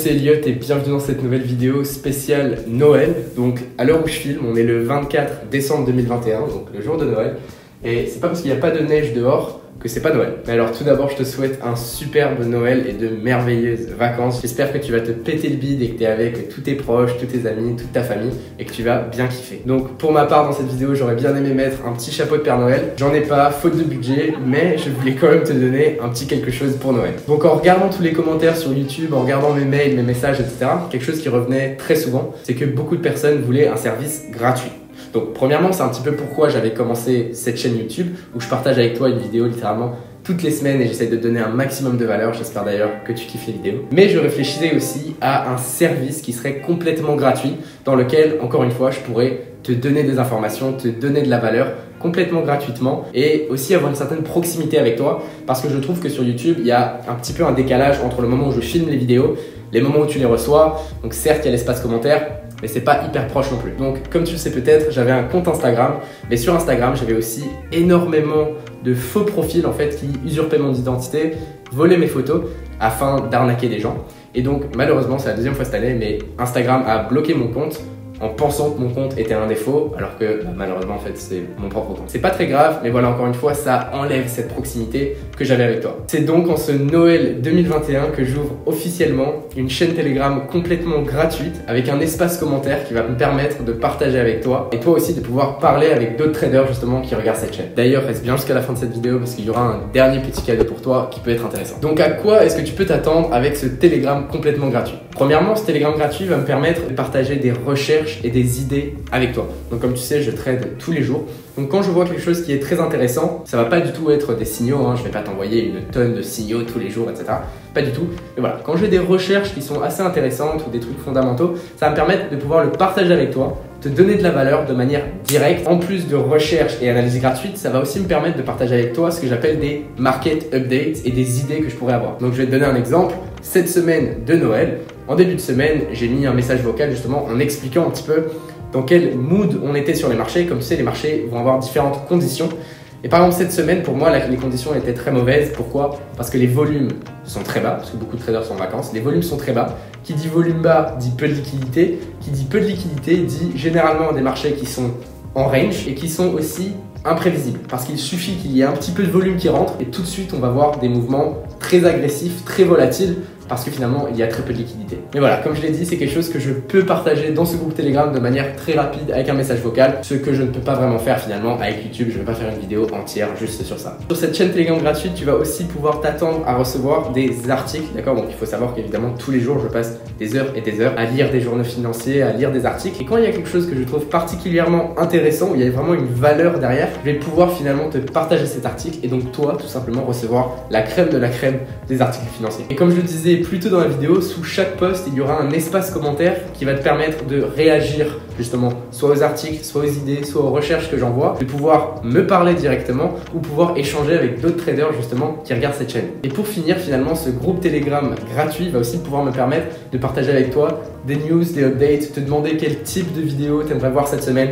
c'est Elliot et bienvenue dans cette nouvelle vidéo spéciale Noël. Donc à l'heure où je filme, on est le 24 décembre 2021, donc le jour de Noël. Et c'est pas parce qu'il n'y a pas de neige dehors que c'est pas Noël. Mais alors tout d'abord, je te souhaite un superbe Noël et de merveilleuses vacances. J'espère que tu vas te péter le bide et que tu es avec tous tes proches, tous tes amis, toute ta famille et que tu vas bien kiffer. Donc pour ma part, dans cette vidéo, j'aurais bien aimé mettre un petit chapeau de Père Noël. J'en ai pas, faute de budget, mais je voulais quand même te donner un petit quelque chose pour Noël. Donc en regardant tous les commentaires sur YouTube, en regardant mes mails, mes messages, etc., quelque chose qui revenait très souvent, c'est que beaucoup de personnes voulaient un service gratuit. Donc premièrement, c'est un petit peu pourquoi j'avais commencé cette chaîne YouTube où je partage avec toi une vidéo littéralement toutes les semaines et j'essaie de te donner un maximum de valeur. J'espère d'ailleurs que tu kiffes les vidéos. Mais je réfléchissais aussi à un service qui serait complètement gratuit dans lequel, encore une fois, je pourrais te donner des informations, te donner de la valeur complètement gratuitement et aussi avoir une certaine proximité avec toi parce que je trouve que sur YouTube, il y a un petit peu un décalage entre le moment où je filme les vidéos, les moments où tu les reçois. Donc certes, il y a l'espace commentaire, mais c'est pas hyper proche non plus. Donc comme tu le sais peut-être, j'avais un compte Instagram, mais sur Instagram, j'avais aussi énormément de faux profils en fait qui usurpaient mon identité, volaient mes photos afin d'arnaquer des gens. Et donc malheureusement, c'est la deuxième fois cette année, mais Instagram a bloqué mon compte en pensant que mon compte était un défaut, alors que malheureusement en fait c'est mon propre compte. C'est pas très grave, mais voilà, encore une fois, ça enlève cette proximité que j'avais avec toi. C'est donc en ce Noël 2021 que j'ouvre officiellement une chaîne Telegram complètement gratuite avec un espace commentaire qui va me permettre de partager avec toi et toi aussi de pouvoir parler avec d'autres traders justement qui regardent cette chaîne. D'ailleurs, reste bien jusqu'à la fin de cette vidéo parce qu'il y aura un dernier petit cadeau pour toi qui peut être intéressant. Donc à quoi est-ce que tu peux t'attendre avec ce Telegram complètement gratuit? Premièrement, ce Telegram gratuit va me permettre de partager des recherches et des idées avec toi. Donc comme tu sais, je trade tous les jours. Donc quand je vois quelque chose qui est très intéressant, ça va pas du tout être des signaux, hein. Je vais pas t'envoyer une tonne de signaux tous les jours, etc. Pas du tout. Mais voilà, quand j'ai des recherches qui sont assez intéressantes ou des trucs fondamentaux, ça va me permettre de pouvoir le partager avec toi, te donner de la valeur de manière directe. En plus de recherche et analyse gratuite, ça va aussi me permettre de partager avec toi ce que j'appelle des market updates et des idées que je pourrais avoir. Donc je vais te donner un exemple. Cette semaine de Noël, en début de semaine, j'ai mis un message vocal justement en expliquant un petit peu dans quel mood on était sur les marchés. Comme tu sais, les marchés vont avoir différentes conditions. Et par exemple, cette semaine, pour moi, les conditions étaient très mauvaises. Pourquoi? Parce que les volumes sont très bas, parce que beaucoup de traders sont en vacances. Les volumes sont très bas. Qui dit volume bas dit peu de liquidité. Qui dit peu de liquidité dit généralement des marchés qui sont en range et qui sont aussi imprévisibles. Parce qu'il suffit qu'il y ait un petit peu de volume qui rentre et tout de suite, on va voir des mouvements très agressifs, très volatiles, parce que finalement, il y a très peu de liquidité. Mais voilà, comme je l'ai dit, c'est quelque chose que je peux partager dans ce groupe Telegram de manière très rapide avec un message vocal, ce que je ne peux pas vraiment faire finalement avec YouTube. Je ne vais pas faire une vidéo entière juste sur ça. Sur cette chaîne Telegram gratuite, tu vas aussi pouvoir t'attendre à recevoir des articles, d'accord? Donc il faut savoir qu'évidemment, tous les jours, je passe des heures et des heures à lire des journaux financiers, à lire des articles. Et quand il y a quelque chose que je trouve particulièrement intéressant, où il y a vraiment une valeur derrière, je vais pouvoir finalement te partager cet article et donc toi, tout simplement, recevoir la crème de la crème des articles financiers. Et comme je le disais plus tôt dans la vidéo, sous chaque post, il y aura un espace commentaire qui va te permettre de réagir justement soit aux articles, soit aux idées, soit aux recherches que j'envoie, de pouvoir me parler directement ou pouvoir échanger avec d'autres traders justement qui regardent cette chaîne. Et pour finir, finalement, ce groupe Telegram gratuit va aussi pouvoir me permettre de partager avec toi des news, des updates, te demander quel type de vidéo tu aimerais voir cette semaine.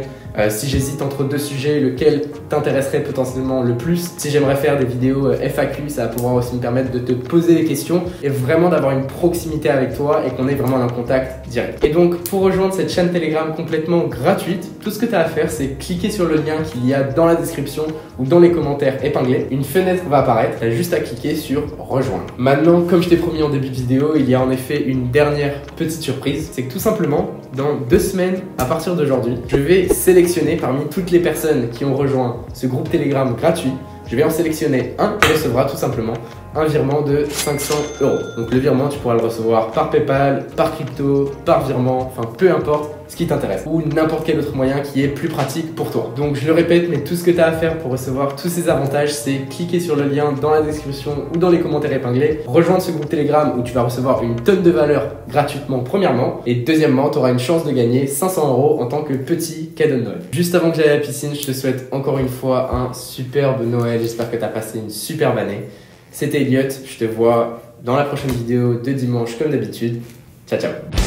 Si j'hésite entre deux sujets, lequel t'intéresserait potentiellement le plus. Si j'aimerais faire des vidéos FAQ, ça va pouvoir aussi me permettre de te poser des questions et vraiment d'avoir une proximité avec toi et qu'on ait vraiment un contact direct. Et donc, pour rejoindre cette chaîne Telegram complètement gratuite, tout ce que tu as à faire, c'est cliquer sur le lien qu'il y a dans la description ou dans les commentaires épinglés. Une fenêtre va apparaître, tu as juste à cliquer sur rejoindre. Maintenant, comme je t'ai promis en début de vidéo, il y a en effet une dernière petite surprise. C'est que tout simplement, dans 2 semaines, à partir d'aujourd'hui, je vais sélectionner parmi toutes les personnes qui ont rejoint ce groupe Telegram gratuit, je vais en sélectionner un qui recevra tout simplement un virement de 500 €. Donc le virement, tu pourras le recevoir par PayPal, par crypto, par virement, enfin peu importe ce qui t'intéresse ou n'importe quel autre moyen qui est plus pratique pour toi. Donc je le répète, mais tout ce que tu as à faire pour recevoir tous ces avantages, c'est cliquer sur le lien dans la description ou dans les commentaires épinglés, rejoindre ce groupe Telegram où tu vas recevoir une tonne de valeur gratuitement premièrement et deuxièmement, tu auras une chance de gagner 500 € en tant que petit cadeau de Noël. Juste avant que j'aille à la piscine, je te souhaite encore une fois un superbe Noël. J'espère que tu as passé une superbe année. C'était Elliot, je te vois dans la prochaine vidéo de dimanche comme d'habitude. Ciao ciao.